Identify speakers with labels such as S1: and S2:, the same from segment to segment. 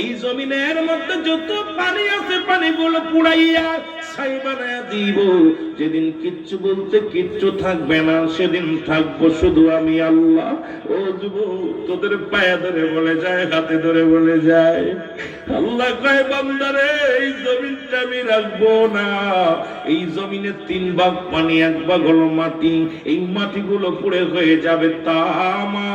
S1: এই জমিনের মধ্যে যত পানি আছে পানিগুলো পুড়াইয়া ছাই বানায়া দিব। যেদিন কিচ্ছু বলতে কিচ্ছু থাকবে না, সেদিন থাকবো শুধু আমি আল্লাহ। ও যুবক, তোদের পায়ে ধরে বলে যায়, হাতে ধরে বলে যায়, আল্লাহ কয় বান্দারে এই জমিনটা আমি রাখবো না। এই জমিনের 3 ভাগ পানি, 1 ভাগ হলো মাটি। এই মাটিগুলো পুড়ে হয়ে যাবে তামা।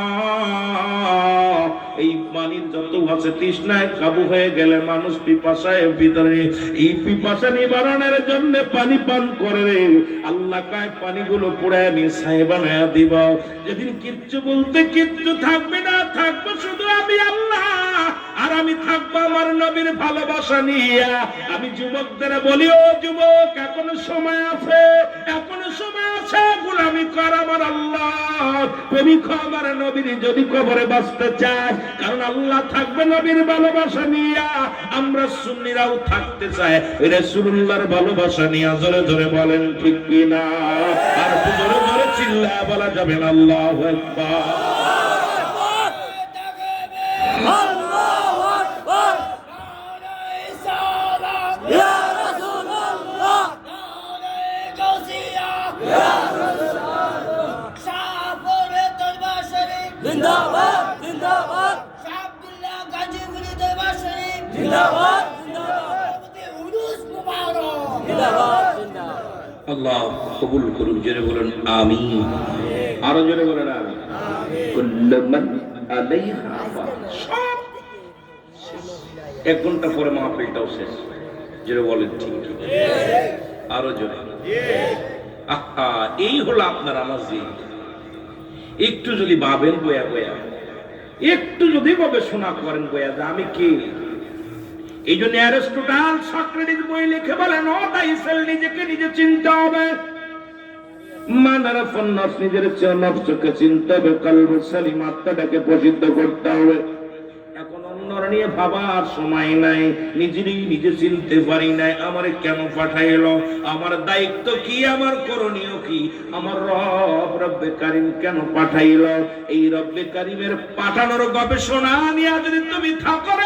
S1: এই পানির যত আছে তৃষ্ণায় কাবু হয়ে গেলে মানুষ পিপাসায় ভিতরে, এই পিপাসা নিবারণের জন্য পানি পান করে রে। আল্লাহ কয় পানিগুলো পুড়ে আমি ছাই বানায়া দিব। যেদিন কিচ্ছু বলতে কিচ্ছু থাকবে না, থাকবো শুধু আমি আল্লাহ। আর আমি থাকবো আমার নবীর ভালোবাসা নিয়ে। আমি যুবকদের বলি, ও যুবক, এখনো সময় আছে, এখনো সময় আছে। গোলামি কর আমার আল্লাহ, প্রেমিক আমার নবীর যদি কবরে বাঁচতে চায়। কারণ আল্লাহ থাকবে নবীর ভালোবাসা নিয়ে, আমরা সুন্নিরাও থাকতে চাই রাসূলুল্লাহর ভালোবাসা নিয়ে। জোরে জোরে বলেন ঠিক কিনা? আর জোরে জোরে চিল্লায়া বলা যাবে না আল্লাহু আকবার। আল্লাহ কবুল করুন। জোরে বলেন আমিন। আরো জোরে বলেন আমিন। কুল্লু মান আলাইহা ফান। 1 ঘন্টা পরে মাহফিলটাও শেষ। জোরে বলেন ঠিক। আরো জোরে। আহা, এই হলো আপনার আমার জীবন। একটু যদি ভাবেন বয়া বয়া, একটু যদি গবেষণা করেন বয়া যে আমি কে। এই জন্য অ্যারিস্টটল সক্রেটিস বই লিখে বলেন, ও তাইসেল, নিজেকে নিজে চিনতে হবে। মানারাফুন নাফস, নিজের নফসকে চিনতে হবে। কলবুস সালিম, আত্মাটাকে প্রসিদ্ধ করতে হবে। এখন অন্যর নিয়ে ভাবার সময় নাই, নিজেরই নিজে চিনতে পারি নাই। আমারে কেন পাঠাইলো, আমার দায়িত্ব কি, আমার করণীয় কি, আমার রব রব্বে কারীম কেন পাঠাইলো। এই রব্বে কারীমের পাঠানোর গবেষণা নিয়ে যদি তুমি থাকো রে,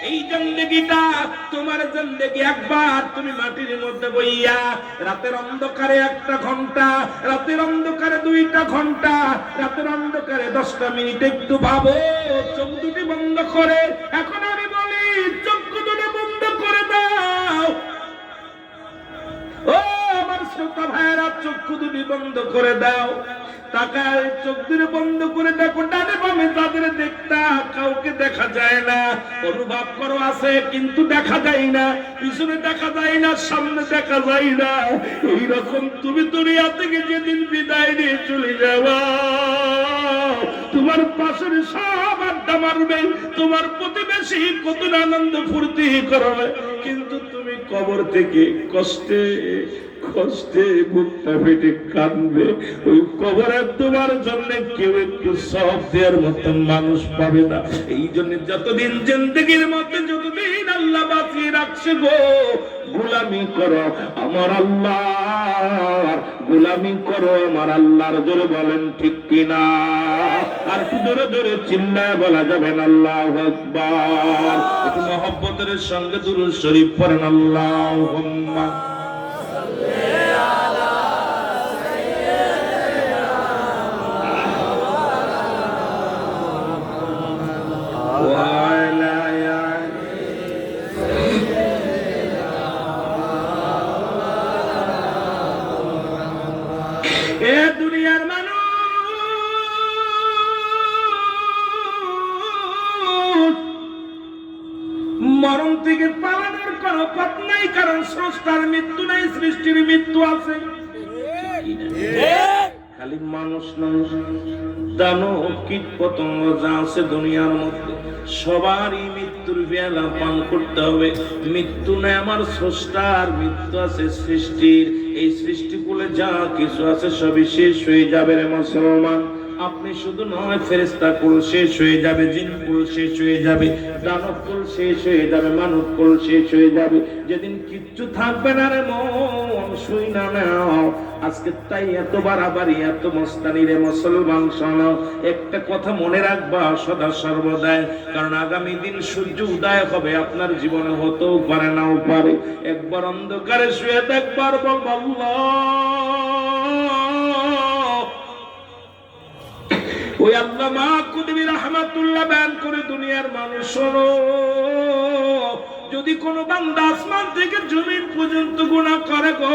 S1: এই জিন্দেগিটা তোমার জিন্দেগি। একবার তুমি মাটির মধ্যে বইয়া রাতের অন্ধকারে 1টা ঘন্টা, রাতের অন্ধকারে 2টা ঘন্টা, রাতের অন্ধকারে 10টা মিনিট একটু ভাবো। চোখ দুটি বন্ধ করে, এখন আমি বলি চোখ দুটি বন্ধ করে দাও। ও আমার শ্রোতা ভাইরা, চক্ষু দুটি বন্ধ করে দাও। তাকায় চোখ দুটি বন্ধ করে দেখো, ডানে বামে যাদের দেখতা কাউকে দেখা যায় না। অনুভব করো আছে, কিন্তু দেখা যায় না। পিছনে দেখা যায় না, সামনে দেখা যায় না। এইরকম তুমি দুনিয়া থেকে যেদিন বিদায় নিয়ে চলে যাবা, তোমার পাশের সব আড্ডা মারবে, তোমার প্রতিবেশী কত আনন্দ ফুর্তি করবে, কিন্তু তুমি কবর থেকে কষ্টে কষ্টে বুকটা ফেটে কাঁদবে। ওই কবরে তোমার জন্য কেউ একটু সব দেওয়ার মতো মানুষ পাবে না। এই জন্য যতদিন জিন্দেগির মধ্যে, যতদিন আল্লাহ বাঁচিয়ে রাখছে গো, গোলামি করো আমার আল্লাহর, গোলামি করো আমার আল্লাহর। জোরে বলেন ঠিক কিনা? আর জোরে জোরে চিল্লায় বলা যাবে না আল্লাহু আকবার। একটু মহব্বতের সঙ্গে দুরূদ শরীফ পড়েন। আল্লাহুম্মা দুনিয়ার মানুষ মরণ থেকে পালানোর কোন পথ নাই, কারণ স্রষ্টার মৃত্যু নাই, সৃষ্টির মৃত্যু আছে। খালি মানুষ নয়, দানব কীট পতঙ্গ যা আছে দুনিয়ার মধ্যে সবারই মৃত্যুর বেলা পান করতে হবে। মৃত্যু নাই আমার স্রষ্টার, মৃত্যু আছে সৃষ্টির। এই সৃষ্টিকুলে যা কিছু আছে সবই শেষ হয়ে যাবে রে মুসলমান। আপনি শুধু নয়, ফেরেশতা কুল শেষ হয়ে যাবে, জিন কুল শেষ হয়ে যাবে, দানব কুল শেষ হয়ে যাবে, মানব কুল শেষ হয়ে যাবে। যেদিন কিচ্ছু থাকবে না রে মন, শুই না নাও। আজকে তাই এত বাড়াবাড়ি, এত মস্তানি রে মুসলমান। শোনো, একটা কথা মনে রাখবা সদা সর্বদাই, কারণ আগামী দিন সূর্য উদয় হবে, আপনার জীবনে হতেও পারে নাও পারে। একবার অন্ধকারে শুয়ে দেখবার বলবো আল্লাহ। ওই আল্লামা কুতুবী রাহমাতুল্লাহ বয়ান করে, দুনিয়ার মানুষ শোনো, যদি কোনো বান্দা আসমান থেকে জমিন পর্যন্ত গুনাহ করে গো,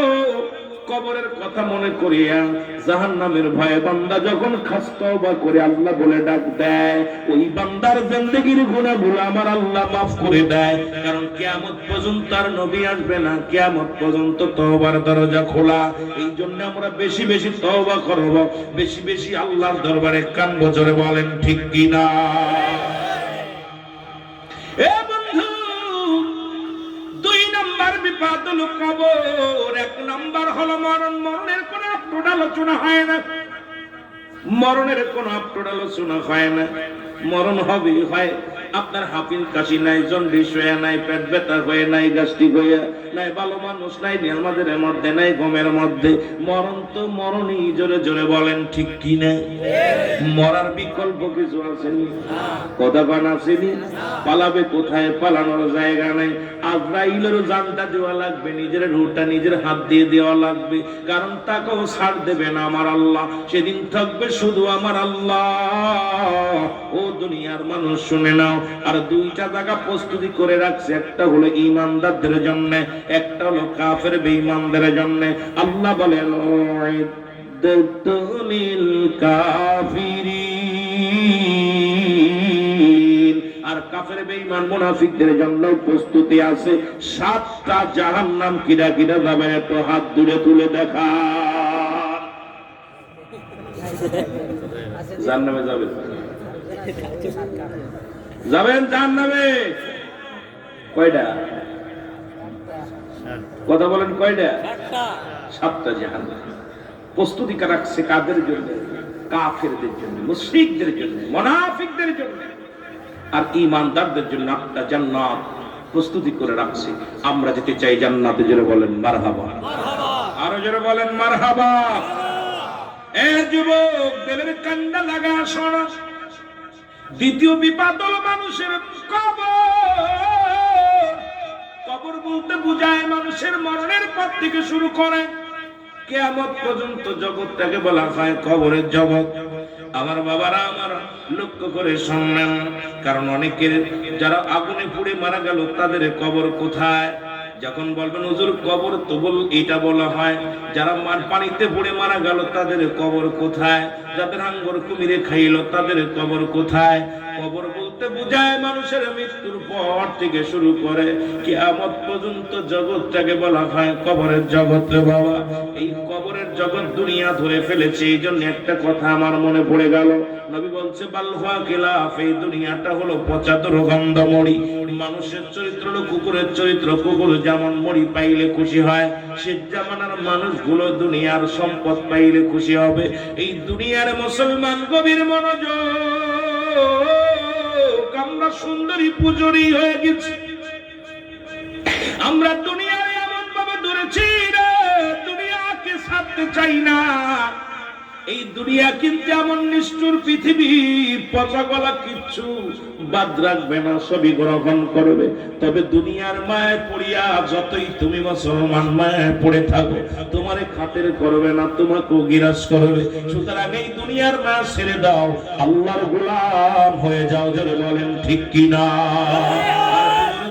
S1: কবরের কথা মনে করিয়া জাহান্নামের ভয়ে বান্দা যখন খাস তওবা করে আল্লাহ বলে ডাক দেয়, ওই বান্দার জিন্দেগীর গুনাহগুলো আমার আল্লাহ মাফ করে দেয়। কারণ কিয়ামত পর্যন্ত আর নবী আসবে না, কিয়ামত পর্যন্ত তওবার দরজা খোলা। এই জন্য আমরা বেশি বেশি তওবা করব, বেশি বেশি আল্লাহর দরবারে কান বজরে বলেন ঠিক কি না? এ বন্ধু, দুই নাম্বার বিপদ হলো কবর, এক নাম্বার হলো মরণ। মরণের কোনো আপলোড আলোচনা হয় না, মরণের কোনো আপলোড আলোচনা হয় না। মরণ হবে হয় আপনার হাফিল কাশি নাই, জন্ডিস হয়ে নাই, পেট ব্যথা হয়ে নাই, গ্যাস্ট্রিক হয়ে নাই, ভালো মানুষ নাই, আমাদের মধ্যে নাই, গমের মধ্যে। মরণ তো মরণই, জোরে জোরে বলেন ঠিক কি না? মরার বিকল্প কিছু আসেনি, কথা বান আসেনি। পালাবে কোথায়? পালানোর জায়গা নাই। আজরাইলের জানটা দেওয়া লাগবে, নিজের রুহটা নিজের হাত দিয়ে দেওয়া লাগবে, কারণ তাকেও ছাড় দেবে না আমার আল্লাহ। সেদিন থাকবে শুধু আমার আল্লাহ। ও দুনিয়ার মানুষ শুনে নাও, আর দুইটা জায়গা প্রস্তুতি করে রাখছে, একটা হলো ঈমানদারদের জন্য, একটা হলো কাফের বেঈমানদের জন্য। আল্লাহ বলেন লিল কাফিরিন, আর কাফের বেঈমান মুনাফিকদের জন্য প্রস্তুতি আছে। 7টা জাহান্নাম কিরা কিরা যাবে, একটু হাত দূরে তুলে দেখা। জাহান্নামে যাবে, যাবেন জাহান্নামে। কয়টা? কথা বলেন কয়টা? 7টা জাহান্নাম প্রস্তুতি রাখছে কাদের জন্য? কাফেরদের জন্য, মুশরিকদের জন্য, মুনাফিকদের জন্য। আর ঈমানদারদের জন্য 8টা জান্নাত প্রস্তুতি করে রাখছে। আমরা যেতে চাই জান্নাতে, জোরে বলেন মারহাবা। আরো জোরে বলেন মারহাবা। এ যুবক, দিলের কান্ডা লাগা শোনো, দ্বিতীয় বিপদ হলো মানুষের কবর। কবর বলতে বুঝায় মানুষের মরণের পর থেকে শুরু করে কিয়ামত পর্যন্ত জগৎটাকে বলা হয় কবরের জগৎ। আমার বাবারা, আমার লক্ষ্য করে শুনলেন, কারণ অনেকের যারা আগুনে পুড়ে মারা গেল তাদের কবর কোথায়? যখন বলবেন হুজুর কবর তো এটা বলা হয়, যারা পানিতে পড়ে মারা গেল তাদের কবর কোথায়? যাদের হাঙ্গর কুমিরে খাইল তাদের কবর কোথায়? কবর বলতে বুঝায় মানুষের মৃত্যুর পর থেকে শুরু করে কিয়ামত পর্যন্ত জগৎটাকে বলা হয় কবরের জগৎ। বাবা, এই কবরের জগৎ দুনিয়া ধরে ফেলেছে। এই জন্য একটা কথা আমার মনে পড়ে গেল, নবী বলছে বালহুয়া খিলাফ, এই দুনিয়াটা হলো পচা দুর্গন্ধ মরি। মানুষের চরিত্র হলো কুকুরের চরিত্র। কুকুর যেমন মরি পাইলে খুশি হয়, সে জামানার মানুষগুলো দুনিয়ার সম্পদ পাইলে খুশি হবে। এই দুনিয়ার মুসলমান গভীর মনোযোগ, আমরা সুন্দরী পূজরি হয়ে গেছি। আমরা দুনিয়ার এমন ভাবে ধরেছি রে, দুনিয়াকে ছাড়তে চাই না। এই দুনিয়া কিন্তু এমন নিষ্ঠুর পৃথিবী, পচা গলা কিচ্ছু বাদ রাখবে না, সবই গ্রহণ করবে। তবে দুনিয়ার মায়ে পড়িয়া যতই তুমি মুসলমান মায়ে পড়ে থাকো, তোমারে খাতির করবে না, তোমাকেও গিরাস করবে। সুতরাং এই দুনিয়ার মা ছেড়ে দাও, আল্লাহর গোলাম হয়ে যাও। জোরে বলেন ঠিক কিনা?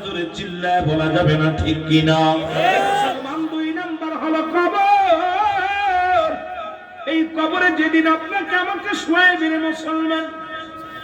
S1: জোরে চিল্লায় বলা যাবে না ঠিক কিনা? মুসলমান 2 নাম্বার হলো কবর। এই কবরে যেদিন আপনাকে আমাকে শোয়াইবে মুসলমান,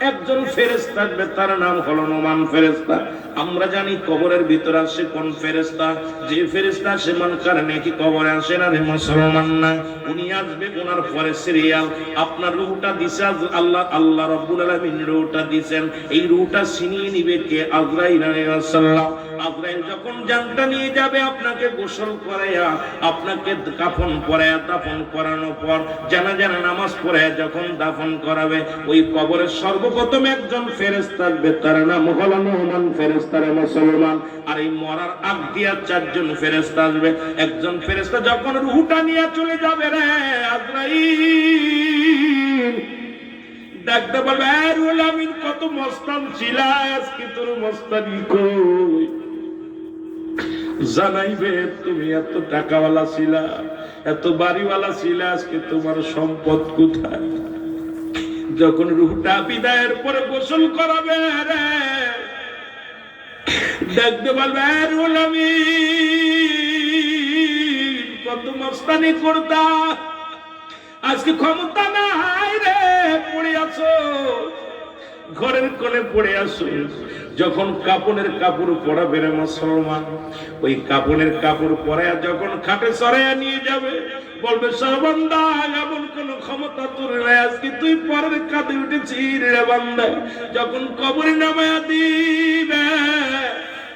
S1: একজন ফেরেশতা থাকবে, তার নাম হলো নোমান ফেরেশতা। আমরা জানি কবরের ভিতরে আসে কোন ফেরেশতা? যে ফেরেশতা সে মুনকার নেকি কবরে আসে না রে মুসলমান না, উনি আসবে ওনার পরে সিরিয়াল। আপনার রূহটা দিছে আল্লাহ রাব্বুল আলামিন রূহটা দিবেন, এই রূহটা ছিনিয়ে নিবে কে? আজরাইল আলাইহিস সালাম। আজরাইল যখন জানটা নিয়ে যাবে, আপনাকে গোসল করাইয়া, আপনাকে কাফন পরাইয়া, দাফন করানোর পর জানাজা নামাজ পড়াইয়া যখন দাফন করাবে, ওই কবরের সর্বপ্রথম একজন ফেরেশতা থাকবে, তার নাম হলো নোমান ফেরেশতা রে মুসলমান। আর এই মরার আগ দিয়া চারজন ফেরেশতা আসবে। একজন ফেরেশতা যখন রূহটা নিয়ে চলে যাবে রে আজরাইল, দেখতে বলবে, এ রুহুল আমিন, কত মস্তান ছিলা, আজকে তোর মস্তানি কই? জানাইবে, তুমি এত টাকাওয়ালা ছিলা, এত বাড়িওয়ালা ছিলা, আজকে তোমার সম্পদ কোথায়? যখন রূহটা বিদায়ের পরে গোসল করাবে রে, দেখতে বলবে, এ রুহুল আমিন, কত মস্তানি করতা, আজকে ক্ষমতা নাই রে, পড়ে আছো ঘরের কোণে, পড়ে আসো। যখন কাপনের কাপড় পরাবে রে মুসলমান, ওই কাপনের কাপড় পরায়া যখন খাটে সরাইয়া নিয়ে যাবে, বলবে, সর্বন্দা, এমন কোন ক্ষমতা তোর নাই, আজকে তুই পরের কাঁধে উঠেছিস রে বান্দা। যখন কবরে নামায়া দিবে,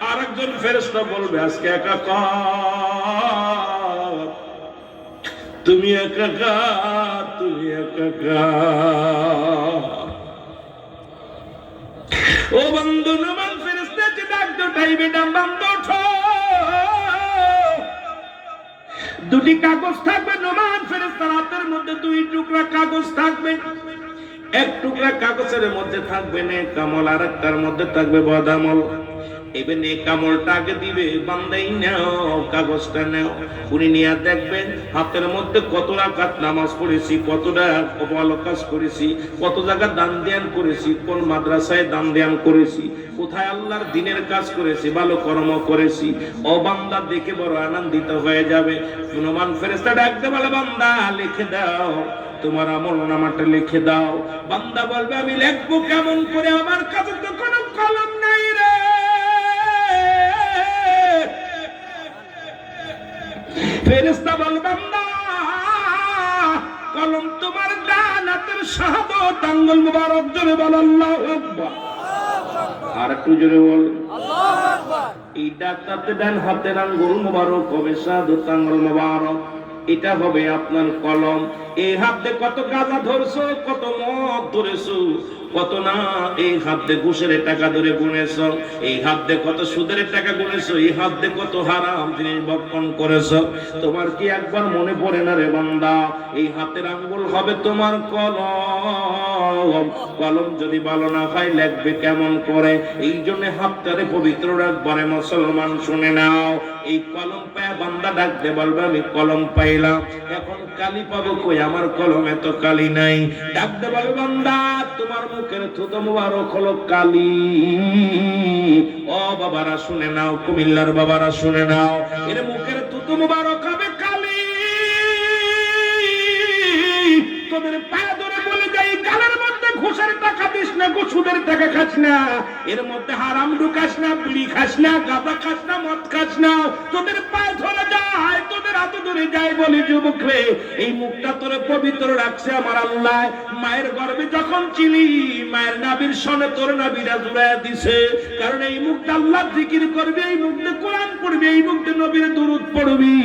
S1: আর একজন ফেরেশতা বলবে, আজকে একাকার, তুমি একাকার, তুমি একাকার। ও বন্ধু, নোমান ফেরেশতা যে ডাকতে উঠাইবে, বন্ধু ওঠো। দুটি কাগজ থাকবে নোমান ফেরেশতার হাতের মধ্যে, দুই টুকরা কাগজ থাকবে। এক টুকরা কাগজের মধ্যে থাকবে নেক আমল, আর একটার মধ্যে থাকবে বদ আমল। এবার নেক আমলটা আগে দিবে, বান্দাই নাও, কাগজটা নাও। উনি নিয়ে দেখবেন হাতের মধ্যে কত রাকাত নামাজ পড়েছি, কতটা ভালো কাজ করেছি, কত জায়গা দান ধ্যান করেছি, কোন মাদ্রাসায় দান ধ্যান করেছি, কোথায় আল্লাহর দ্বীনের কাজ করেছি, ভালো কর্ম করেছি। ও বান্দা দেখে বড় আনন্দিত হয়ে যাবে। নোমান ফেরেশতা ডাকতে বলে, বান্দা লিখে দাও, তোমার আমল নামাটা লিখে দাও। বান্দা বলবে, আমি লিখবো কেমন করে, আমার কাছে তো কোনো কলম নাই রে। ফেরেশতা বলবে, বান্দা, কলম তোমার ডান হাতের শাহাদাত আঙ্গুল মুবারক, জোরে বল আল্লাহু আকবার। আর একটু জোরে বল আল্লাহু আকবার। এই ডাক্তারতে ডান হাতের আঙ্গুল মুবারক হবে শাহাদাত আঙ্গুল মুবারক, এটা হবে আপনার কলম। এই হাতে কত গাঁজা ধরছো, কত মদ ধরেছো, কত না এই হাত দিয়ে ঘুষের টাকা ধরে গুনেছো, এই হাত দিয়ে কত সুদের টাকা গুনেছো, এই হাত দিয়ে কত হারাম জিনিস ভক্ষণ করেছো। তোমার কি একবার মনে পড়ে না রে বান্দা? এই হাতের আঙ্গুল হবে তোমার কলম। কলম যদি ভালো না হয় লিখবে কেমন করে? এই জন্য হাতটারে পবিত্র রাখবারে মুসলমান শুনে নাও। এই কলম পায় বান্দা ডাকতে বলবে, আমি কলম পাইলাম, এখন কালি পাবো কই? আমার কলমে তো কালি নাই। ডাকতে বলবে, বান্দা, তোমার মুখের থুতো মুবারক হলো কালি। ও বাবারা শুনে নাও, কুমিল্লার বাবারা শুনে নাও, এর মুখের থুতো মুবারক হবে কালি। তোদের পায়ে ধরে বলে যাই, গালের মধ্যে ঘুষের টাকা দিস না, সুদের টাকা খাস না, এর মধ্যে হারাম ঢুকাস না, বিড়ি খাস না, গাঁজা খাস না, মদ খাস না। তোদের পায়ে ধরে যায়, তোদের হাতে ধরে যায়, বলি যুবক রে, এই মুখটা তোরে পবিত্র রাখছে আমার আল্লাহ। মায়ের গর্ভে যখন ছিলি, মায়ের নাভির সনে তোর নাভিটা জুড়াইয়া দিছে, কারণ এই মুখটা আল্লাহ জিকির করবি, এই মুখটা কোরআন পড়বি, এই মুখটা নবীর দুরূদ পড়বি,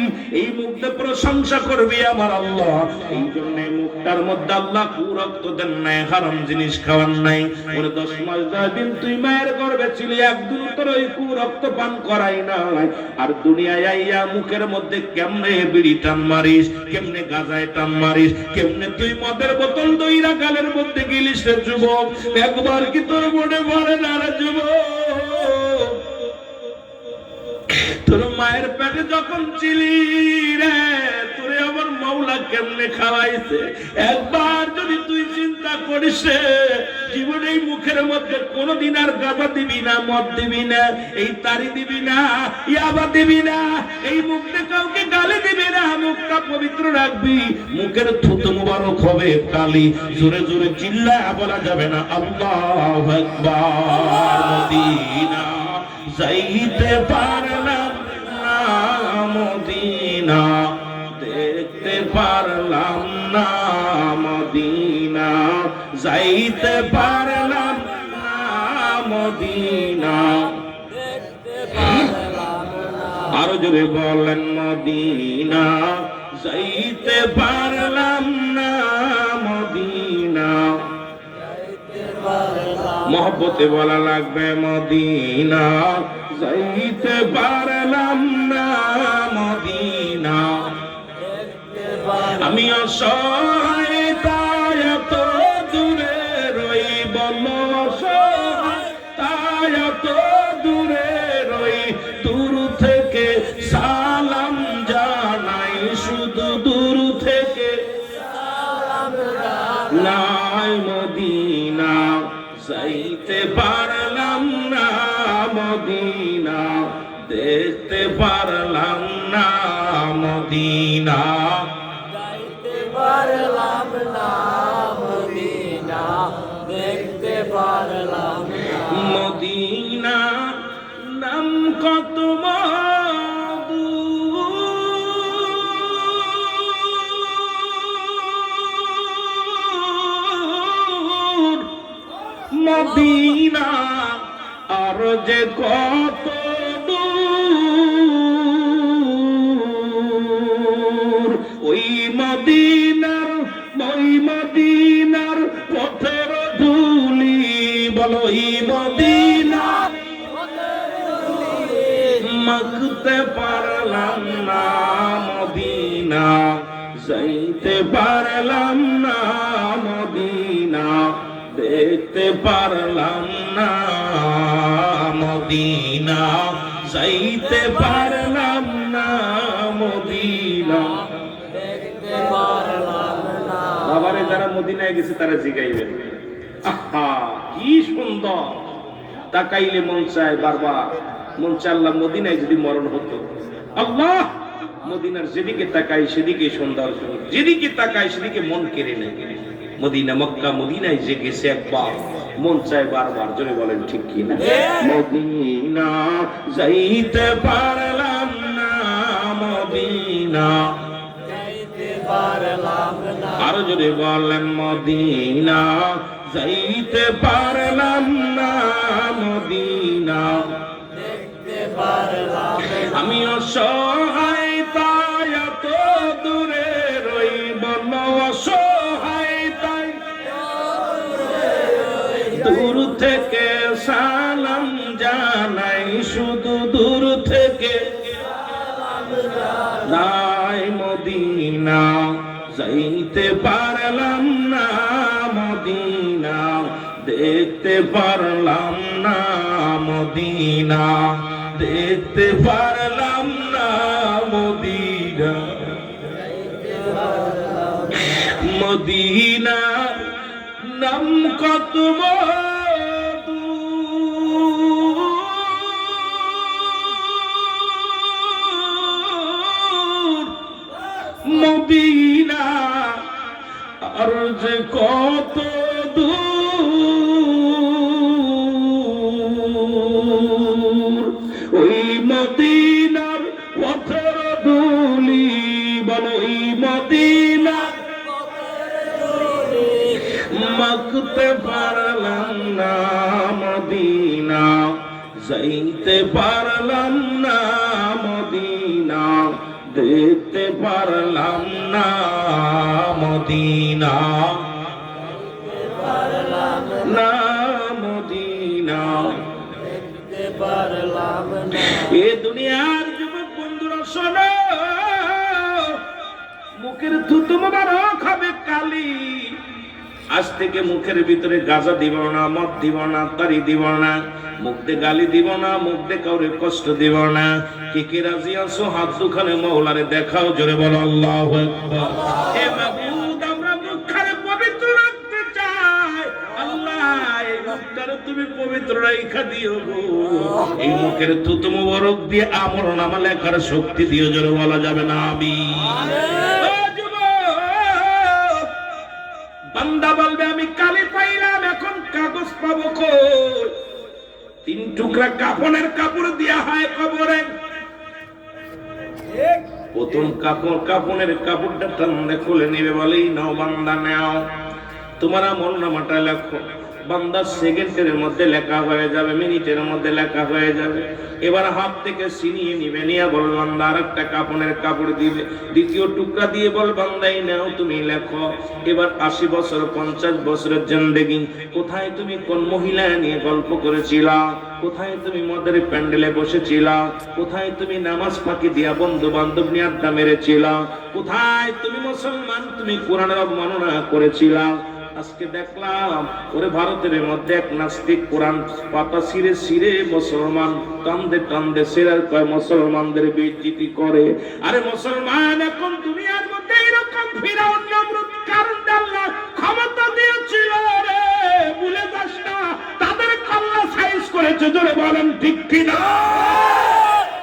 S1: এই মুখটা প্রশংসা করবি আমার আল্লাহ। এই জন্য মুখটার মধ্যে আল্লাহ কুরক্ত দেন নাই, হারাম জিনিস খাওয়ান নাই। ওরে 10 মাস 10 দিন তুই মায়ের গর্ভে ছিলি, একদিন তোর ওই কুরক্ত পান করাই নাই। আর দুনিয়ায় আইয়া মুখের মধ্যে কেমনে বিড়ি টান মারিস, কেমনে গাঁজায় টান মারিস, কেমনে তুই মদের বোতল দইরা গালের মধ্যে গিলিস রে যুবক। একবার কি তোর মনে পড়ে না রে যুবক? তোর মায়ের পেটে যখন ছিলি রে, তোরে আমার মাওলা কেমনে খাওয়াইছে, একবার যদি তুই চিন্তা করিস, জীবনে মুখের মধ্যে যে কোনদিন আর গাঁজা দিবি না, মদ দিবি না, এই তারি দিবি না, ইয়াবা দিবি না, এই মুখে কাউকে গালি দিবি না, মুখটা পবিত্র রাখবি, মুখের থুতু মুবারক হবে কালি। জোরে জোরে চিল্লায়া বলা যাবে না আল্লাহু আকবার। মদিনা যাইতে পারলাম না, মদিনা দেখতে পারলাম না, মদিনা যাইতে পারলাম না, মদিনা দেখতে পারলাম না। আরো জোরে বলেন মদিনা যাইতে পারলাম না, মদিনা মহব্বতে বলা লাগবে মদিনা যাইতে পারলাম না, মদিনা আমি অসহায় তাই এত দূরে রই, বল অসহায় তাই এত দূরে রই, দূর থেকে সালাম জানাই, শুধু দূর থেকে সালাম জানাই, মদিনা যাইতে পারলাম না, মদিনা দেখতে পারলাম না, মদিনা যাইতে পারলাম না, মদিনা দেখতে পারলাম না। মদিনা নাম কত মধু, মদিনা আর যে কত দূর, ওই মদিনার পথের ধুলি, বলো ওই মদিনার মাখতে পারলাম না, মদিনা যাইতে পারলাম না, মদিনা দেখতে পারলাম না, মদিনা যাইতে পারলাম না, মদিনা দেখতে পারলাম না। বাবারে যারা মদিনায় গেছে তারা জিগাইবেন, আহা কি সুন্দর, তাকাইলে মন চায় বারবার, মন চায় আল্লাহ মদিনায় যদি মরণ হতো, আল্লাহ মদিনার যেদিকে তাকাই সেদিকে সৌন্দর্য, যেদিকে তাকাই সেদিকে মন কেড়ে নেয়। মদিনা মক্কা মদিনায় যে গেছে একবার মন চায় বারবার, জোরে বলেন ঠিক কি না? মদিনা যাইতে পারলাম না, মদিনা যাইতে পারলাম না। আরো জোরে বলেন মদিনা যাইতে পারলাম না, মদিনা দেখতে পারলাম। আমি অসহায় তাই এত দূরে রই, বল অসহায় তাই দূর থেকে সালাম জানাই, শুধু দূর থেকে সালাম জানাই, মদিনা যাইতে পারলাম না, মদিনা দেখতে পারলাম না, মদিনা দেখতে পারলাম না, মদিনা মদিনা নাম কত মধু, মদিনা আর যে কত দূর, ওই মদিনার পথের ধুলি, বলো ওই মদিনা মাখতে পারলাম না, মদিনা যাইতে পারলাম না, মদিনা দেখতে পারলাম না, মদিনা না, মদিনা দেখতে পারলাম না। এ দুনিয়ার যুবক বন্ধুরা শোনো, মুখের থুতু মোবারক হবে কালি। আজ থেকে মুখের ভিতরে গাঁজা দিব না, মদ দিব না, তারি দিব না, মুখ দিয়ে গালি দিব না, মুখ দিয়ে কাউরে কষ্ট দিব না। কে কে রাজি আছো হাত দুখানে মওলারে দেখাও, জোরে বলো আল্লাহু আকবার। এ মাবুদ আমরা মুখখানে পবিত্র রাখতে চাই, আল্লাহ মুখটারে তুমি পবিত্র রাইখা দিও গো। এই মুখের থুতু মোবারক দিয়ে আমল নামা লেখার শক্তি দিও, জোরে বলা যাবে না আমিন। বান্দা বলবে আমি কালি পাইলাম, এখন কাগজ পাবো কই? 3 টুকরা কাফনের কাপড় দেয়া হয় কবরে। প্রথম কাফনের কাপড়টা টানে খুলে নিবে, বলেই নাও বান্দা নাও, তোমার আমল নামাটা লেখো। বান্দা সেকেন্ডের মধ্যে লেখা হয়ে যাবে, মিনিটের মধ্যে লেখা হয়ে যাবে। এবার হাত থেকে ছিনিয়ে নিবে, নিয়ে বল বান্দা আর একটা কাফনের কাপড় দিবে, দ্বিতীয় টুকরা দিয়ে বল বান্দাই নাও তুমি লেখো। এবার 80 বছর 50 বছরের জিন্দেগি, কোথায় তুমি কোন মহিলা নিয়ে গল্প করেছিলা? কোথায় তুমি মদের প্যান্ডেলে বসেছিলা? কোথায় তুমি নামাজ ফাঁকি দিয়া বন্ধু বান্ধব নিয়ে আড্ডা মেরেছিলা? কোথায় তুমি মুসলমান, তুমি কোরআনের অবমাননা করেছিলা? আজকে দেখলাম ওরে ভারতের মধ্যে এক নাস্তিক কোরআন পাতা ছিঁড়ে ছিঁড়ে মুসলমান টান্দে টান্দে সেরার কয় মুসলমানদের বেইজ্জতি করে। আরে মুসলমান এখন দুনিয়ার মধ্যে এরকম ফিরাউন নমরুদ কারণ আল্লাহ ক্ষমতা দিয়েছিল রে, ভুলে যাস না, তাদের কল্লা সাইজ করেছে, জোরে বলেন ঠিক কিনা?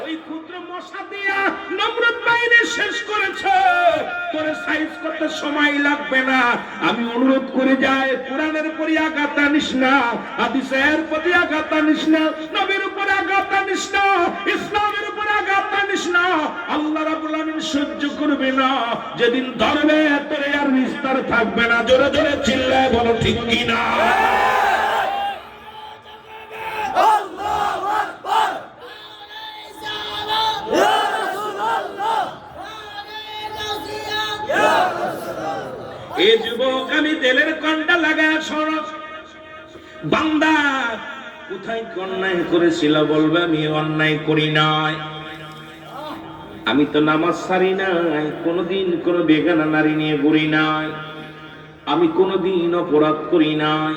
S1: ওই ক্ষুদ্র মশা দিয়া নমরুদ বাহিনী শেষ করেছে, তোরে সাইজ করতে সময় লাগবে না। আমি অনুরোধ করে যাই, কোরআনের উপরে আঘাত আনিস না, হাদিসের প্রতি আঘাত আনিস না, নবীর উপরে আঘাত আনিস না, ইসলামের উপরে আঘাত আনিস না। আল্লাহ রাব্বুল আমিন সহ্য করবে না, যেদিন ধরবে তোরে আর বিস্তার থাকবে না। জোরে জোরে চিল্লায় বলো ঠিক কিনা? এই যুবক আমি তেলের কন্ডা লাগায় শোনো, বান্দা কোথায় অন্যায় করেছিল বলবে আমি অন্যায় করি নাই, আমি তো নামাজ ছাড়ি নাই, কোনদিন কোন বেগানা নারী নিয়ে ঘুরি নাই, আমি কোনদিন অপরাধ করি নাই।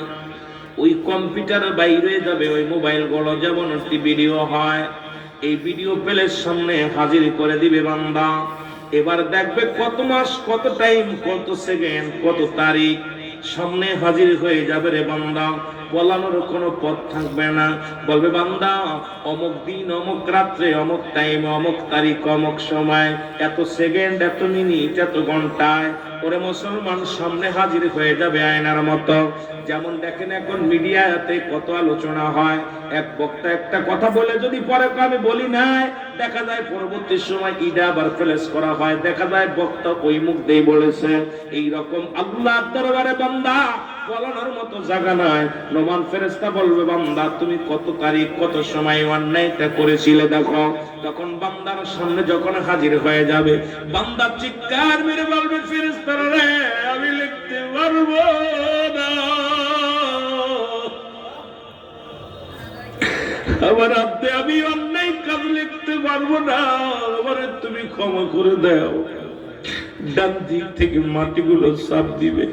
S1: ওই কম্পিউটার বাইরে যাবে, ওই মোবাইল গুলো যেমন একটি ভিডিও হয়, এই ভিডিও প্লের সামনে হাজির করে দিবে বান্দা। এবার দেখবে কত মাস, কত টাইম, কত সেকেন্ড, কত তারিখ সামনে হাজির হয়ে যাবে রে বান্দা। বলানোর কোনো পথ থাকবে না। বলবে বান্দা অমুক দিন, অমুক রাত্রে, অমুক টাইম, অমুক তারিখ, অমুক সময়, এত সেকেন্ড, এত মিনিট, এত ঘন্টায় ওরে মুসলমান সামনে হাজির হয়ে যাবে আয়নার মতো। যেমন দেখেন এখন মিডিয়াতে কত আলোচনা হয়, এক বক্তা একটা কথা বলে যদি পরে আমি বলি নাই, দেখা যায় পরবর্তী সময় ইডা আবার প্লেস করা হয়, দেখা যায় বক্তা ওই মুখ দিয়ে বলেছে। এইরকম আল্লাহর দরবারে বান্দা বলানোর মতো জায়গা নাই। নোমান ফেরেশতা বলবে বান্দা তুমি কত তারিখ, কত সময় অন্যায়টা করেছিলে দেখো। তখন বান্দার সামনে যখন হাজির হয়ে যাবে, বান্দা চিৎকার মেরে বলবে ফেরেশতারা রে আমি লিখতে পারবো না, আমার হাতে আমি অন্যায় কাজ লিখতে পারবো না, আমারে তুমি ক্ষমা করে দাও। ডান দিক থেকে মাটিগুলো চাপ দিবে,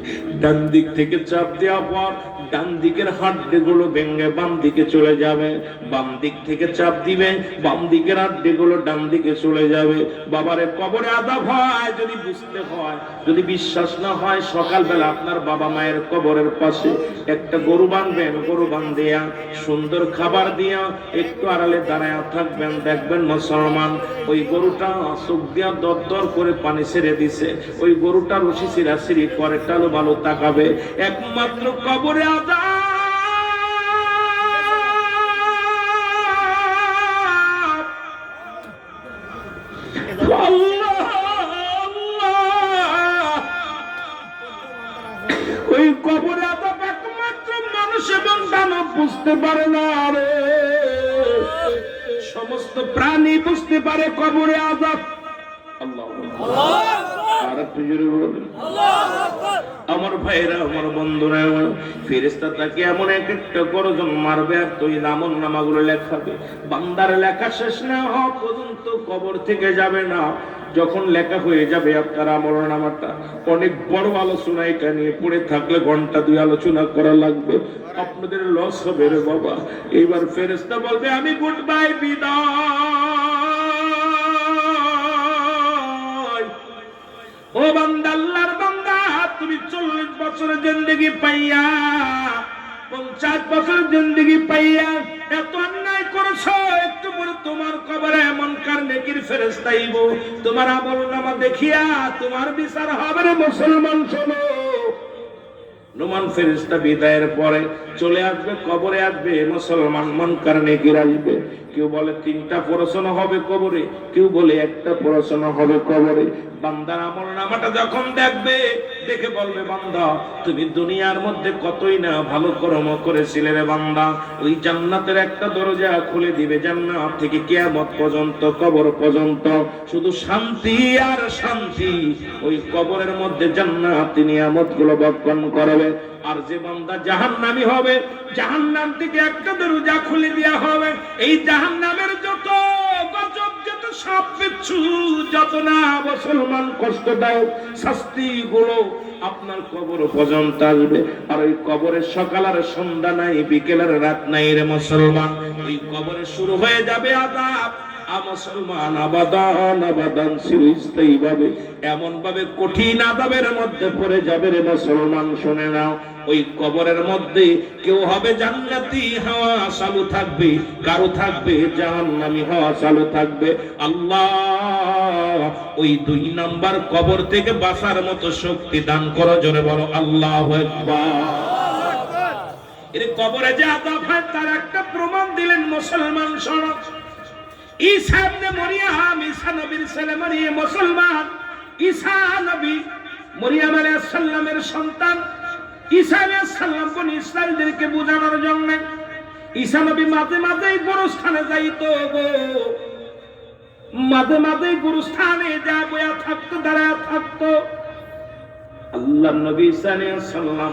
S1: ডান দিক থেকে চাপ দেওয়ার পর ডান দিকের হাড্ডিগুলো ভেঙে বাম দিকে চলে যাবে, বাম দিক থেকে চাপ দিবে, বাম দিকের হাড্ডিগুলো ডান দিকে চলে যাবে। বাবারে কবরে আযাব হয় যদি বুঝতে হয়, যদি বিশ্বাস না হয় সকালবেলা আপনার বাবা মায়ের কবরের পাশে একটা গরু বাঁধবেন, গরু বাঁধিয়া সুন্দর খাবার দিয়া একটু আড়ালে দাঁড়ায় থাকবেন, দেখবেন মুসলমান ওই গরুটা চোখ দিয়া দর দর করে পানি ছেড়ে দিছে, ওই গরুটা রশি ছিঁড়াছিঁড়ি করে টালো বালো তাকাবে। একমাত্র কবরে আযাব। ওই কবরে আযাব একমাত্র মানুষ এবং দানব বুঝতে পারে না রে, সমস্ত প্রাণী বুঝতে পারে কবরে আযাব। আমার ভাইরা, আমার বন্ধুরা, ফেরেশতা তাকে এমন একটা গর্জন মারবে আর তুই আমল নামাগুলো লেখাবে। বান্দার লেখা শেষ না হওয়া পর্যন্ত কবর থেকে যাবে না। যখন লেখা হয়ে যাবে আপনার আমল নামাটা, অনেক বড় আলোচনা, এটা নিয়ে পড়ে থাকলে ঘন্টা 2 আলোচনা করা লাগবে, আপনাদের লস হবে রে বাবা। এইবার ফেরেশতা বলবে আমি গুড বাই, বিদায়। ও বান্দা, আল্লাহর বান্দা, তুমি 40 বছরের জিন্দেগি পাইয়া 50 বছর জিন্দেগি পাইয়া এত অন্যায় করেছো, একটু পরে তোমার কবরে মুনকার নেকির ফেরেশতা আইব, তোমার আমলনামা দেখিয়া তোমার বিচার হবে রে মুসলমান। শোনো, নুমান ফেরেশতা বিদায়ের পরে চলে আসবে, কবরে আসবে মুসলমান, মুনকার নেকির আসবে। কেউ বলে 3টা প্রশ্ন হবে কবরে, কেউ বলে একটা প্রশ্ন হবে কবরে। বান্দার আমলনামাটা যখন দেখবে, দেখে বলবে বান্দা তুমি দুনিয়ার মধ্যে কতই না ভালো কর্ম করেছিলে রে বান্দা, ওই জান্নাতের একটা দরজা খুলে দিবে, জান্নাত থেকে কিয়ামত পর্যন্ত, কবর পর্যন্ত শুধু শান্তি আর শান্তি। ওই কবরের মধ্যে জান্নাতি নিয়ামতগুলো বক্ষণ করবে। আর যে বান্দা জাহান্নামী হবে, জাহান্নাম থেকে একটা দরজা খুলে দেওয়া হবে। এই জাহান্নামের যত গজব, যত সাপ বিচ্ছু, যত না মুসলমান কষ্টদায়ক শাস্তি গুলো আপনার কবর পর্যন্ত আসবে। আর ওই কবরের সকাল আর সন্ধ্যা নাই, বিকেলের রাত নাই রে মুসলমান। ওই কবরে শুরু হয়ে যাবে আযাব। মুসলমান আবাদান আবাদান চিরস্থায়ী ভাবে, এমন ভাবে কঠিন আযাবের মধ্যে পড়ে যাবে রে মুসলমান। শুনে নাও, ওই কবরের মধ্যে কেউ হবে জান্নাতি হাওয়া চালু থাকবে, কারো থাকবে জাহান্নামী হাওয়া চালু থাকবে। আল্লাহ ওই 2 নাম্বার কবর থেকে বাঁচার মতো শক্তি দান করো, জোরে বলো আল্লাহু আকবার। এর কবরে যে আযাব হয় তার একটা প্রমাণ দিলেন মুসলমান। শোনো, ঈসা ইবনে মরিয়ম, ঈসা নবীর ছেলে মরিয়ম, মুসলমান ঈসা নবী মরিয়ম আলাইহিস সালামের সন্তান। ঈসা আলাইহিস সালাম বনি ইসরাঈলদেরকে বোঝানোর জন্য ঈসা নবী মাঝে মাঝেই গুরুস্থানে যাইতো গো, মাঝে মাঝেই গুরুস্থানে যা বয়া থাকতো, দাঁড়ায় থাকতো। আল্লাহর নবী ঈসা আলাইহিস সালাম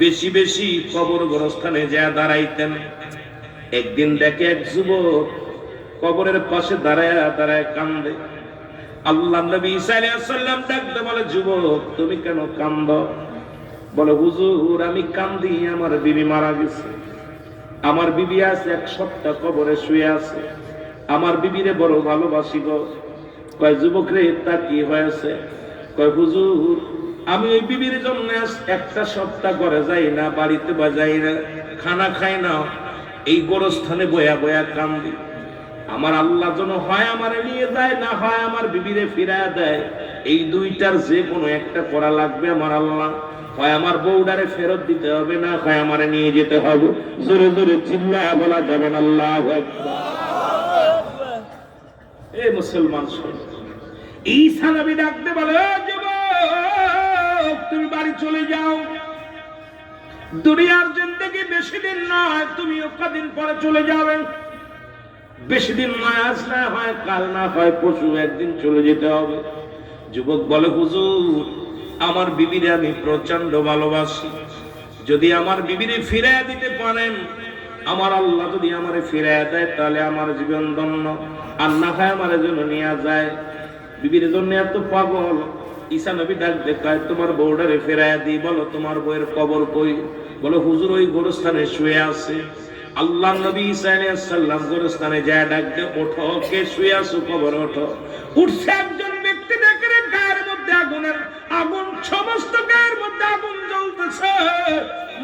S1: বেশি বেশি কবর গুরুস্থানে যা দাঁড়াইতেন। একদিন দেখে এক যুবক কবরের পাশে দাঁড়ায় দাঁড়ায় কান্দে। আল্লাহর নবী ঈসা আলাইহিস সালাম ডাকতে বলে, যুবক তুমি কেন কান্দো? বলে, হুজুর আমি কান্দি, আমার বিবি মারা গেছে। আমার বিবি আছে 1 সপ্তাহ কবরে শুয়ে আছে। আমার বিবিরে বড় ভালোবাসি গো। কয়, যুবক রে তা কি হয়েছে? কয়, হুজুর আমি ওই বিবির জন্য 1 সপ্তাহ ঘরে যাই না, বাড়িতে বা যাই না, খানা খাই না, এই গোরস্থানে বয়া বয়া কান্দি। আমার আল্লাহ যেন হয় আমারে নিয়ে যায়, না হয় আমার বিবিরে ফিরায় দেয়। এই 2টার যে কোনো একটা করা লাগবে আমার আল্লাহ। হয় আমার বউডারে ফেরত দিতে হবে, না হয় আমারে নিয়ে যেতে হবে। জোরে জোরে চিল্লায়া বলা যাবে না আল্লাহু আকবার। এ মুসলমান শোন, ঈসা নবী ডাকতে বলে, ও যুবক তুমি বাড়ি চলে যাও। দুনিয়ার জিন্দেগি বেশি দিন নয়, তুমিও কদিন পরে চলে যাবে। বেশি দিন নয়, আজ না হয় কাল, না হয় পরশু, একদিন চলে যেতে হবে। যুবক বলে, হুজুর আমার বিবিরে আমি প্রচন্ড ভালোবাসি, যদি আমার বিবিরে ফিরাইয়া দিতে পারেন, আমার আল্লাহ যদি আমারে ফিরাইয়া দেয় তাহলে আমার জীবন ধন্য, আর না হয় আমার জন্য নিয়ে যায়। বিবির জন্য এত পাগল। ঈসা নবী ডাক দেখায়, তোমার বউডারে ফিরাইয়া দিই। বলো তোমার বউয়ের কবর কই? বলো হুজুর ওই গোরস্থানে শুয়ে আছে। আল্লাহ নবী ঈসা আলাইহিস সালাম গোরস্থানে যায় ডাক দে, ওঠো, কে শুয়ে আছো কবরে ওঠো। উঠছে একজন ব্যক্তি, দেখে গায়ের মধ্যে আগুনের আগুন, সমস্ত গায়ের মধ্যে আগুন জ্বলতেছে,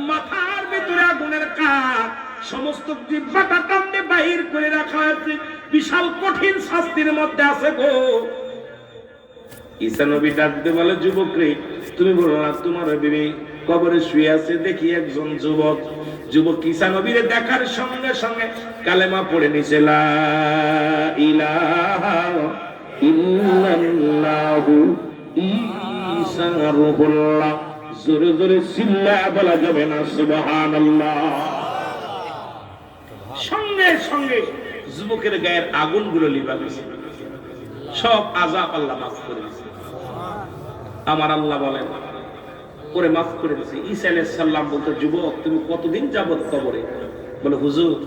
S1: মাথার ভিতরে আগুনের কাঠ, সমস্ত জিহ্বাটা টানতে বাহির করে রাখা হয়েছে, বিশাল কঠিন শাস্তির মধ্যে আছে গো। ঈসা নবী ডাকতে বলে, যুবক রে তুমি বলো না তোমার বিবি কবরে শুয়ে আছে? দেখি একজন যুবক ঈসা নবীরে দেখার সঙ্গে সঙ্গে কালেমা পড়ে নিছে, লা ইলাহা ইল্লাল্লাহু ঈসা রূহুল্লাহ। জোরে জোরে চিল্লায়া বলা যাবে না সুবহানাল্লাহ। সঙ্গে সঙ্গে যুবকের গায়ের আগুনগুলো লিভা গেছে, সব আযাব আল্লাহ মাফ করে দিয়েছে। আমার আল্লাহ বলেন ওরে মাফ করে দিয়েছে। ঈসা আলাইহিস সালাম বলতে, যুবক তুমি কতদিন যাবত কবরে? বলে, হুজুর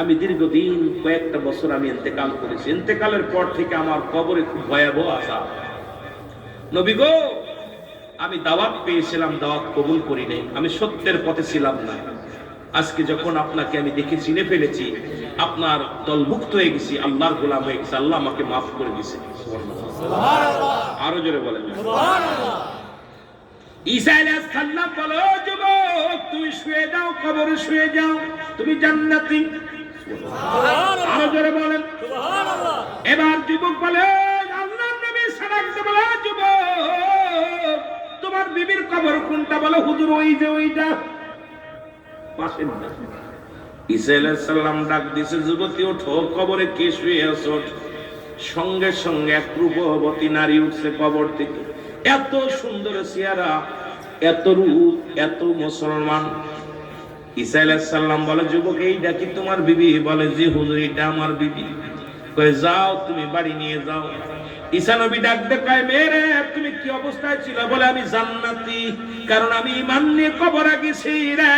S1: আমি দীর্ঘদিন, কয়েকটা বছর আমি ইন্তেকাল করেছি। ইন্তেকালের পর থেকে আমার কবরে খুব ভয়াবহ আযাব। নবী গো আমি দাওয়াত পেয়েছিলাম, দাওয়াত কবুল করি নাই, আমি সত্যের পথে ছিলাম না। আজকে যখন আপনাকে আমি দেখে চিনে ফেলেছি, আপনার দলভুক্ত হয়ে গেছি, আল্লাহর গোলাম হয়ে গেছি, আল্লাহ আমাকে মাফ করে দিয়েছে। সুবহানাল্লাহ। আরো জোরে বলেন সুবহানাল্লাহ। ঈসা আলাইহিস সালাম বলে, ও যুবক যুবক তুমি শুয়ে যাও, কবরে শুয়ে যাও, তুমি জান্নাতি। আরো জোরে বলেন সুবহানাল্লাহ। এবার যুবক বলে আল্লাহর নবী সাল্লাল্লাহু আলাইহি যুবক তোমার বিবির কবর কোনটা? বলে হুজুর ওই যে ওইটা পাশে না। ঈসা আলাইহিস সালাম ডাক দিছে, যুবতী ওঠো, কবরে কে শুয়ে আছো? সঙ্গে সঙ্গে এক রূপবতী নারী উঠছে কবর থেকে, এত সুন্দর চেহারা, এত রূপ, এত মুসলমান। ঈসা আলাইহিস সালাম বলে যুবক এইটা কি তোমার বিবি? বলে জি হুজুর এটা আমার বিবি। কয় যাও তুমি বাড়ি নিয়ে যাও। ঈসা নবী ডাক দিয়ে কয় মেরে তুমি কি অবস্থায় ছিল? বলে আমি জান্নাতি, কারণ আমি ঈমান নিয়ে কবরে গেছি রে।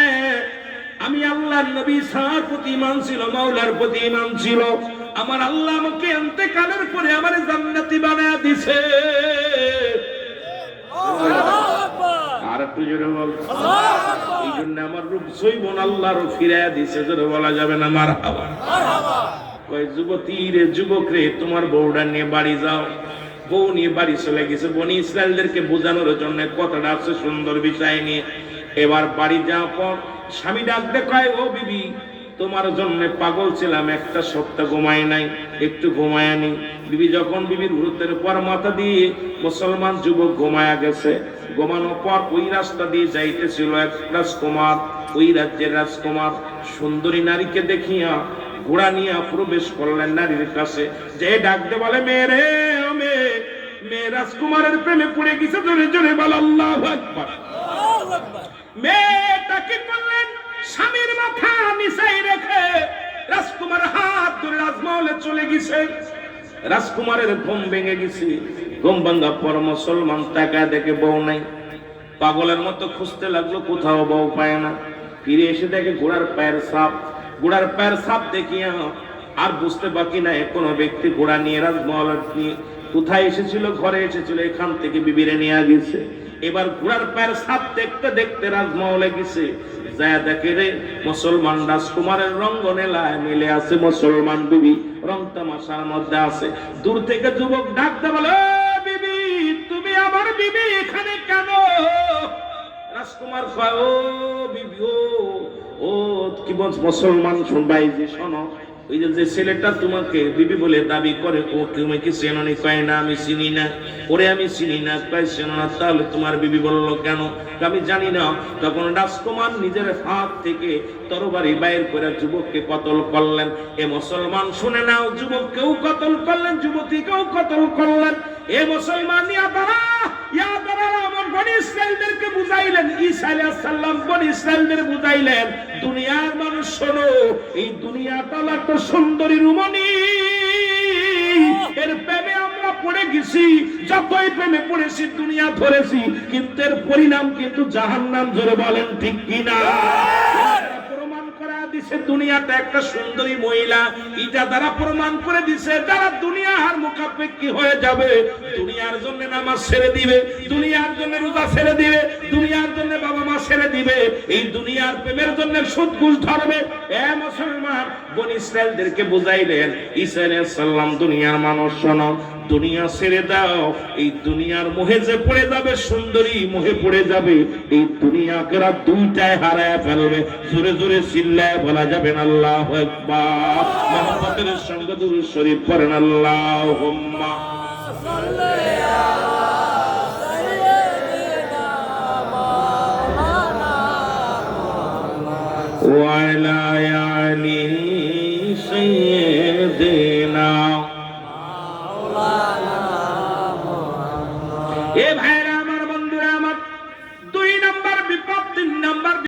S1: আমি আল্লাহর নবী সার প্রতি ঈমান ছিল, মাওলার প্রতি ঈমান ছিল। আমার আল্লাহ আমাকে ইন্তেকালের পরে আমার জান্নাতি বানায় দিয়েছে। আর একটু জোরে বল আল্লাহু আকবার। এই জন্য আমার রূপ সইবন আল্লাহর ফিরায়া দিয়েছে, জোরে বলা যাবে না মারহাবা মারহাবা। কয় যুবতী রে, যুবক রে, তোমার বউটা নিয়ে বাড়ি যাও। বউ নিয়ে বাড়ি চলে গেছে বনি ইসরায়েলদেরকে বোঝানোর জন্য, কথাটা আছে সুন্দর বিষয় নিয়ে। এবার বাড়ি যাওয়ার পর স্বামী ডাক দিয়ে কয় ও বিবি তোমার জন্য পাগল ছিলাম, একটা সপ্তাহ ঘুমাই নাই, একটু ঘুমায় নি। বিবি যখন বিবির উরুতের পর মাথা দিয়ে মুসলমান যুবক ঘুমায়া গেছে, ঘুমানোর পর ওই রাস্তা দিয়ে যাইতেছিল এক রাজকুমার, ওই রাজ্যের রাজকুমার সুন্দরী নারীকে দেখিয়া ঘোড়া নিয়ে প্রবেশ করলেন নারীর কাছে, যে ডাকতে বলে মেরে ও মেয়ে, মেয়ে রাজকুমারের প্রেমে পড়ে গেছে। জোরে জোরে বল আল্লাহু আকবার। মেয়েটা কি করলেন? স্বামীর মাথা নিচাই রেখে রাজকুমার হাত ধরে রাজমহলে চলে গেছে। রাজকুমারের ঘুম ভেঙে গেছে। ঘুম ভাঙা পর মুসলমান তাকায় দেখে বউ নাই, পাগলের মতো খুঁজতে লাগলো, কোথাও বউ পায় না। ফিরে এসে দেখে ঘোড়ার পায়ের ছাপ। ঘোড়ার পায়ের ছাপ দেখিয়া আর বুঝতে বাকি নাই কোনো ব্যক্তি ঘোড়া নিয়ে রাজমহল নিয়ে কোথায় এসেছিল, ঘরে এসেছিল, এখান থেকে বিবিরে নিয়ে গেছে। এবার ঘোড়ার পায়ের ছাপ দেখতে দেখতে রাজমহলে গেছে, যায় দেখে রে মুসলমান রাজকুমারের রঙ্গনেলায় মিলে আছে মুসলমান বিবি, রং তামাশার মধ্যে আছে। দূর থেকে যুবক ডাকতে বলে বিবি তুমি আমার বিবি, এখানে কেন? রাজকুমার কয় ও বিবি ও কি বল মুসলমান শুনবাই যে শোনো, ওই যে ছেলেটা তোমাকে বিবি বলে দাবি করে, ও তুমি কি চেনো? কয় না আমি চিনি না। ওরে আমি চিনি না। কয় চেনো না? তাহলে তোমার বিবি বললো কেন? আমি জানি না। তখন রাজকুমার নিজের হাত থেকে তরবারি বাইর করে যুবককে কতল করলেন। এ মুসলমান শুনে নাও, যুবককেও কতল করলেন, যুবতীকেও কতল করলেন। এ মুসলমান আমার বনি ইসরায়েলদেরকে বুঝাইলেন, ঈসা আলাইহিস সালাম বনি ইসরায়েলদের বুঝাইলেন দুনিয়ার মানুষ শোনো, এই দুনিয়াটা একটা সুন্দরী রমণী, এর প্রেমে আমরা পড়ে গেছি। যতই প্রেমে পড়েছি দুনিয়া ধরেছি, কিন্তু এর পরিণাম কিন্তু জাহান্নাম। জোরে বলেন ঠিক কিনা? প্রমাণ করা দিছে দুনিয়াটা একটা সুন্দরী মহিলা, এটা দ্বারা প্রমাণ করে দিছে যারা দুনিয়ার মুখাপেক্ষী হয়ে যাবে, দুনিয়ার জন্য নামাজ ছেড়ে দিবে, দুনিয়ার জন্য রোজা ছেড়ে দিবে, দুনিয়ার জন্য বাবা মা ছেড়ে দিবে, এই দুনিয়ার প্রেমের জন্য সুদ ঘুষ ধরবে। এ মুসলমান বনি ইসরায়েলদেরকে বুঝাইলেন, ঈসা আলাইহিস সালাম দুনিয়ার মানুষ শোনো, দুনিয়া ছেড়ে দাও, এই দুনিয়ার মোহে যে পড়ে যাবে, সুন্দরী মোহে পড়ে যাবে, এই দুনিয়াকে রাত দুইটায় হারায় ফেলবে। জোরে জোরে চিল্লায় বলা যাবেন আল্লাহু আকবার। মুহাম্মাদের সঙ্গে দুরূদ শরীফ পড়েন আল্লাহুম্মা সাল্লি আলা সাইয়্যিদিনা মাওলানা ওয়া আলা আলি সাইয়্যিদিনা। এ ভাইরা